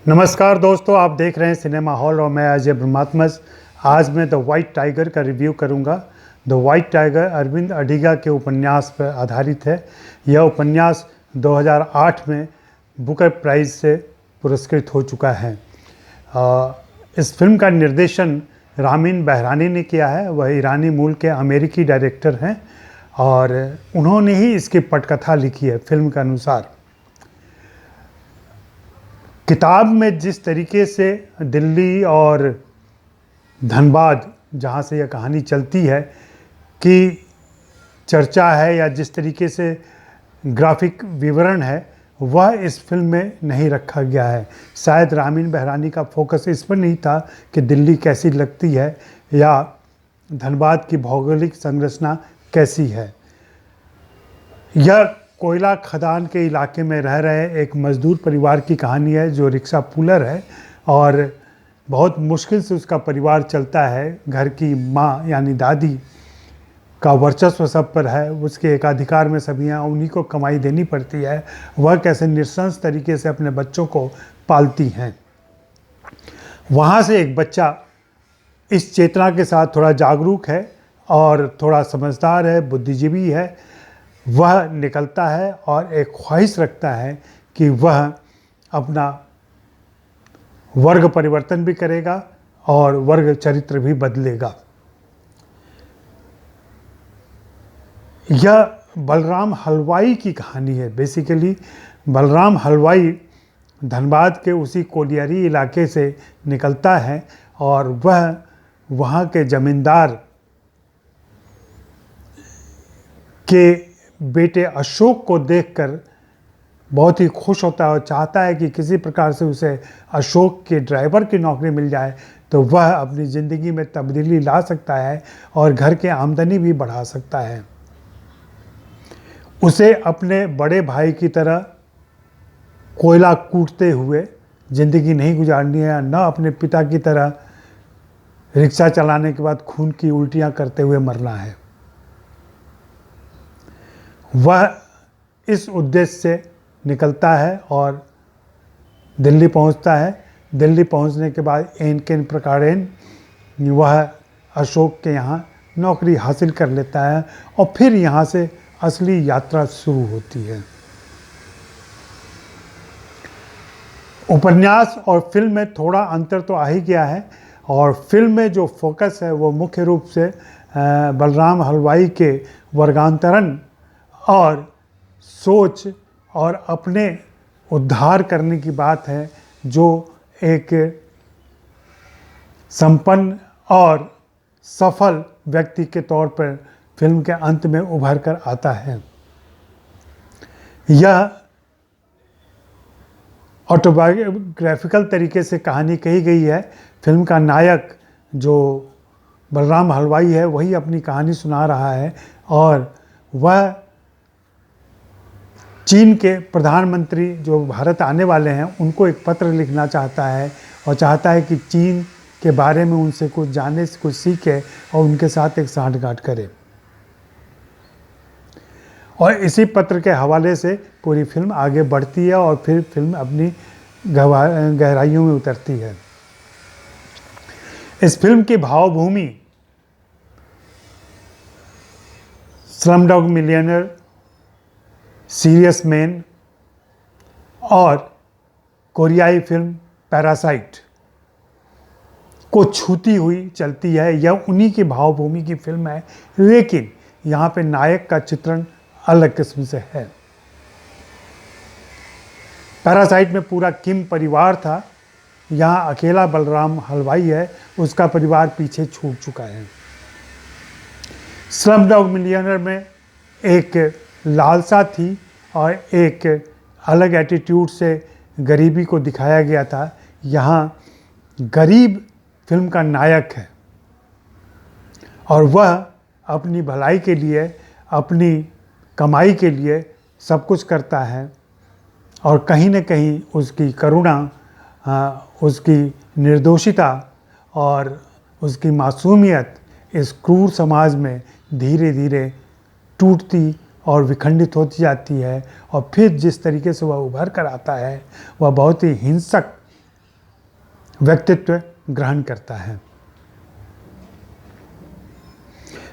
नमस्कार दोस्तों, आप देख रहे हैं सिनेमा हॉल और मैं अजय ब्रह्मात्मस। आज मैं द वाइट टाइगर का रिव्यू करूंगा। The white tiger Aravind Adiga के उपन्यास पर आधारित है। यह उपन्यास 2008 में बुकर प्राइज़ से पुरस्कृत हो चुका है। इस फिल्म का निर्देशन रामीन बहरानी ने किया है। वह ईरानी मूल के अमेरिकी डायरेक्टर हैं और उन्होंने ही इसकी पटकथा लिखी है। फिल्म के अनुसार किताब में जिस तरीके से दिल्ली और धनबाद, जहाँ से यह कहानी चलती है, कि चर्चा है या जिस तरीके से ग्राफिक विवरण है, वह इस फिल्म में नहीं रखा गया है। शायद रामीन बहरानी का फोकस इस पर नहीं था कि दिल्ली कैसी लगती है या धनबाद की भौगोलिक संरचना कैसी है। यह कोयला खदान के इलाके में रह रहे एक मज़दूर परिवार की कहानी है जो रिक्शा पुलर है और बहुत मुश्किल से उसका परिवार चलता है। घर की माँ यानी दादी का वर्चस्व सब पर है, उसके एकाधिकार में सभी हैं, उन्हीं को कमाई देनी पड़ती है। वह कैसे निरसंस तरीके से अपने बच्चों को पालती हैं। वहाँ से एक बच्चा इस चेतना के साथ थोड़ा जागरूक है और थोड़ा समझदार है, बुद्धिजीवी है। वह निकलता है और एक ख्वाहिश रखता है कि वह अपना वर्ग परिवर्तन भी करेगा और वर्ग चरित्र भी बदलेगा। यह बलराम हलवाई की कहानी है। बेसिकली बलराम हलवाई धनबाद के उसी कोलियारी इलाके से निकलता है और वह वहाँ के जमींदार के बेटे अशोक को देखकर बहुत ही खुश होता है और चाहता है कि किसी प्रकार से उसे अशोक के ड्राइवर की नौकरी मिल जाए तो वह अपनी ज़िंदगी में तब्दीली ला सकता है और घर के आमदनी भी बढ़ा सकता है। उसे अपने बड़े भाई की तरह कोयला कूटते हुए ज़िंदगी नहीं गुजारनी है, न अपने पिता की तरह रिक्शा चलाने के बाद खून की उल्टियाँ करते हुए मरना है। वह इस उद्देश्य से निकलता है और दिल्ली पहुंचता है। दिल्ली पहुंचने के बाद एन केन प्रकारेण वह अशोक के यहाँ नौकरी हासिल कर लेता है और फिर यहाँ से असली यात्रा शुरू होती है। उपन्यास और फिल्म में थोड़ा अंतर तो आ ही गया है और फिल्म में जो फोकस है वो मुख्य रूप से बलराम हलवाई के वर्गांतरण और सोच और अपने उद्धार करने की बात है, जो एक संपन्न और सफल व्यक्ति के तौर पर फिल्म के अंत में उभर कर आता है। यह ऑटोबायोग्राफिकल तरीके से कहानी कही गई है। फिल्म का नायक जो बलराम हलवाई है वही अपनी कहानी सुना रहा है और वह चीन के प्रधानमंत्री जो भारत आने वाले हैं उनको एक पत्र लिखना चाहता है और चाहता है कि चीन के बारे में उनसे कुछ जाने, कुछ सीखे और उनके साथ एक सांठगांठ करे। और इसी पत्र के हवाले से पूरी फिल्म आगे बढ़ती है और फिर फिल्म अपनी गहराइयों में उतरती है। इस फिल्म की भावभूमि स्लमडॉग मिलियनेयर, सीरियस मैन और कोरियाई फिल्म पैरासाइट को छूती हुई चलती है। यह उन्हीं की भावभूमि की फिल्म है, लेकिन यहाँ पे नायक का चित्रण अलग किस्म से है। पैरासाइट में पूरा किम परिवार था, यहाँ अकेला बलराम हलवाई है, उसका परिवार पीछे छूट चुका है। स्लमडॉग मिलियनेयर में एक लालसा थी और एक अलग एटीट्यूड से गरीबी को दिखाया गया था। यहाँ गरीब फिल्म का नायक है और वह अपनी भलाई के लिए, अपनी कमाई के लिए सब कुछ करता है और कहीं न कहीं उसकी करुणा, उसकी निर्दोषिता और उसकी मासूमियत इस क्रूर समाज में धीरे धीरे टूटती और विखंडित होती जाती है और फिर जिस तरीके से वह उभर कर आता है वह बहुत ही हिंसक व्यक्तित्व ग्रहण करता है।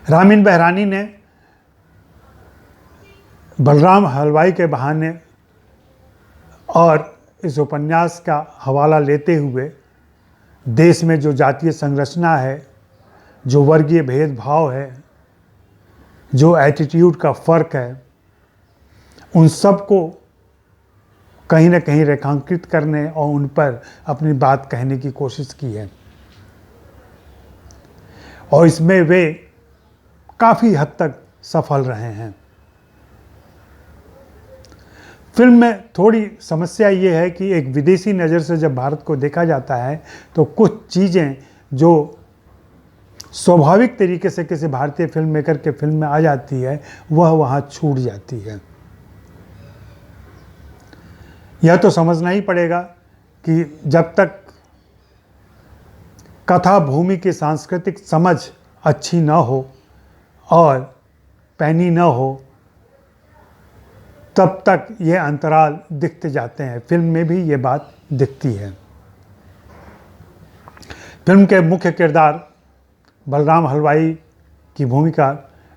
रामीन बहरानी ने बलराम हलवाई के बहाने और इस उपन्यास का हवाला लेते हुए देश में जो जातीय संरचना है, जो वर्गीय भेदभाव है, जो एटीट्यूड का फ़र्क है, उन सब को कहीं न कहीं रेखांकित करने और उन पर अपनी बात कहने की कोशिश की है। और इसमें वे काफ़ी हद तक सफल रहे हैं। फिल्म में थोड़ी समस्या ये है कि एक विदेशी नज़र से जब भारत को देखा जाता है तो कुछ चीज़ें जो स्वाभाविक तरीके से किसी भारतीय फिल्म मेकर के फिल्म में आ जाती है, वह वहाँ छूट जाती है। यह तो समझना ही पड़ेगा कि जब तक कथा भूमि की सांस्कृतिक समझ अच्छी न हो और पैनी न हो, तब तक ये अंतराल दिखते जाते हैं। फिल्म में भी ये बात दिखती है। फिल्म के मुख्य किरदार बलराम हलवाई की भूमिका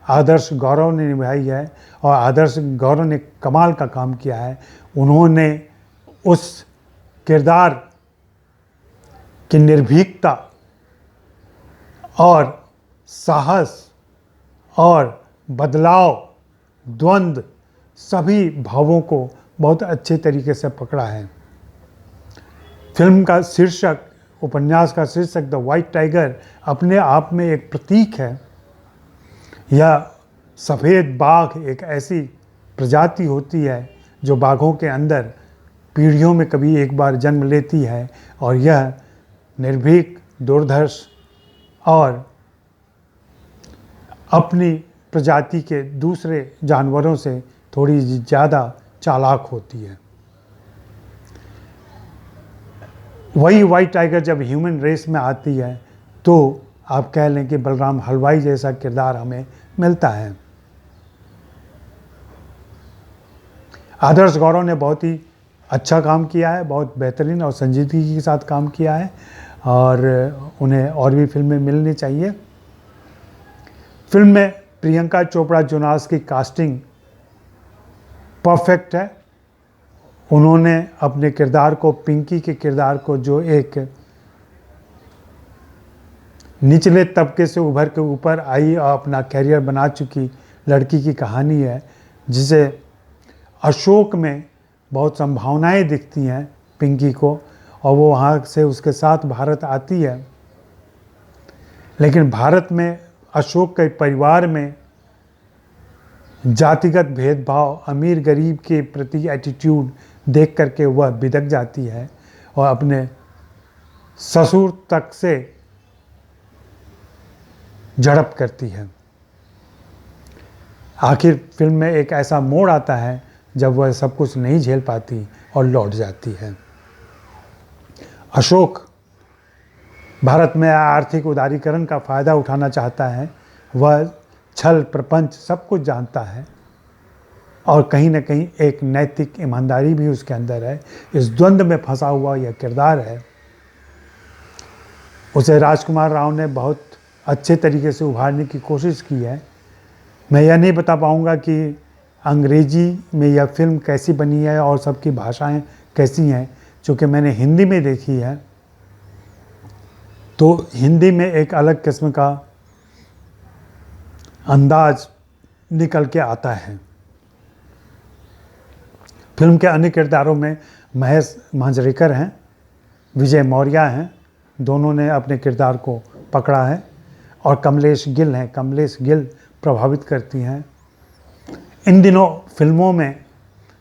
आदर्श गौरव ने निभाई है और आदर्श गौरव ने कमाल का काम किया है। उन्होंने उस किरदार की निर्भीकता और साहस और बदलाव, द्वंद्व, सभी भावों को बहुत अच्छे तरीके से पकड़ा है। फिल्म का शीर्षक, उपन्यास का शीर्षक द वाइट टाइगर अपने आप में एक प्रतीक है। यह सफ़ेद बाघ एक ऐसी प्रजाति होती है जो बाघों के अंदर पीढ़ियों में कभी एक बार जन्म लेती है और यह निर्भीक, दुर्धर्ष और अपनी प्रजाति के दूसरे जानवरों से थोड़ी ज़्यादा चालाक होती है। वही वाइट टाइगर जब ह्यूमन रेस में आती है तो आप कह लें कि बलराम हलवाई जैसा किरदार हमें मिलता है। आदर्श गौरव ने बहुत ही अच्छा काम किया है, बहुत बेहतरीन और संजीदगी के साथ काम किया है और उन्हें और भी फिल्में मिलनी चाहिए। फिल्म में प्रियंका चोपड़ा जोनास की कास्टिंग परफेक्ट है। उन्होंने अपने किरदार को, पिंकी के किरदार को, जो एक निचले तबके से उभर के ऊपर आई और अपना कैरियर बना चुकी लड़की की कहानी है, जिसे अशोक में बहुत संभावनाएं दिखती हैं पिंकी को, और वो वहाँ से उसके साथ भारत आती है। लेकिन भारत में अशोक के परिवार में जातिगत भेदभाव, अमीर गरीब के प्रति एटीट्यूड देख करके वह बिदक जाती है और अपने ससुर तक से झड़प करती है। आखिर फिल्म में एक ऐसा मोड़ आता है जब वह सब कुछ नहीं झेल पाती और लौट जाती है। अशोक भारत में आर्थिक उदारीकरण का फ़ायदा उठाना चाहता है। वह छल प्रपंच सब कुछ जानता है और कहीं न कहीं एक नैतिक ईमानदारी भी उसके अंदर है। इस द्वंद्व में फंसा हुआ यह किरदार है। उसे राजकुमार राव ने बहुत अच्छे तरीके से उभारने की कोशिश की है। मैं यह नहीं बता पाऊँगा कि अंग्रेजी में यह फिल्म कैसी बनी है और सबकी भाषाएं कैसी हैं, चूँकि मैंने हिंदी में देखी है तो हिंदी में एक अलग किस्म का अंदाज निकल के आता है। फिल्म के अन्य किरदारों में महेश मांजरेकर हैं, विजय मौर्य हैं, दोनों ने अपने किरदार को पकड़ा है, और कमलेश गिल हैं। कमलेश गिल प्रभावित करती हैं। इन दिनों फिल्मों में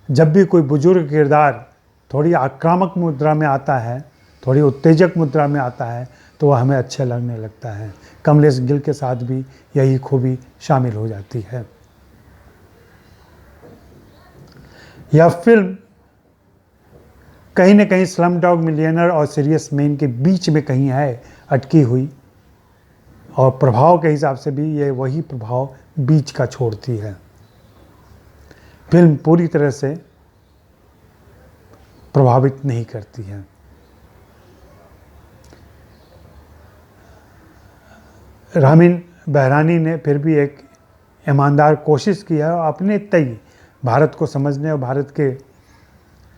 जब भी कोई बुजुर्ग किरदार थोड़ी आक्रामक मुद्रा में आता है, थोड़ी उत्तेजक मुद्रा में आता है, तो वह हमें अच्छा लगने लगता है। कमलेश गिल के साथ भी यही खूबी शामिल हो जाती है। यह फिल्म कहीं न कहीं स्लम डॉग मिलियनेयर और सीरियस मैन के बीच में कहीं है अटकी हुई, और प्रभाव के हिसाब से भी ये वही प्रभाव बीच का छोड़ती है। फिल्म पूरी तरह से प्रभावित नहीं करती है। रामीन बहरानी ने फिर भी एक ईमानदार कोशिश की है और अपने तय भारत को समझने और भारत के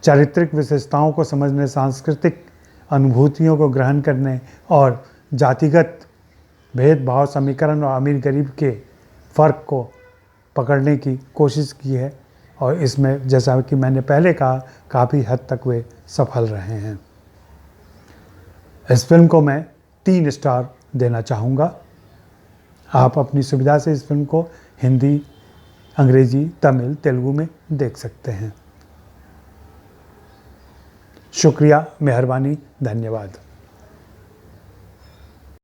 चारित्रिक विशेषताओं को समझने, सांस्कृतिक अनुभूतियों को ग्रहण करने और जातिगत भेदभाव, समीकरण और अमीर गरीब के फ़र्क को पकड़ने की कोशिश की है और इसमें जैसा कि मैंने पहले कहा काफ़ी हद तक वे सफल रहे हैं। इस फिल्म को मैं 3 स्टार देना चाहूँगा। आप अपनी सुविधा से इस फिल्म को हिंदी, अंग्रेजी, तमिल, तेलुगु में देख सकते हैं। शुक्रिया, मेहरबानी, धन्यवाद।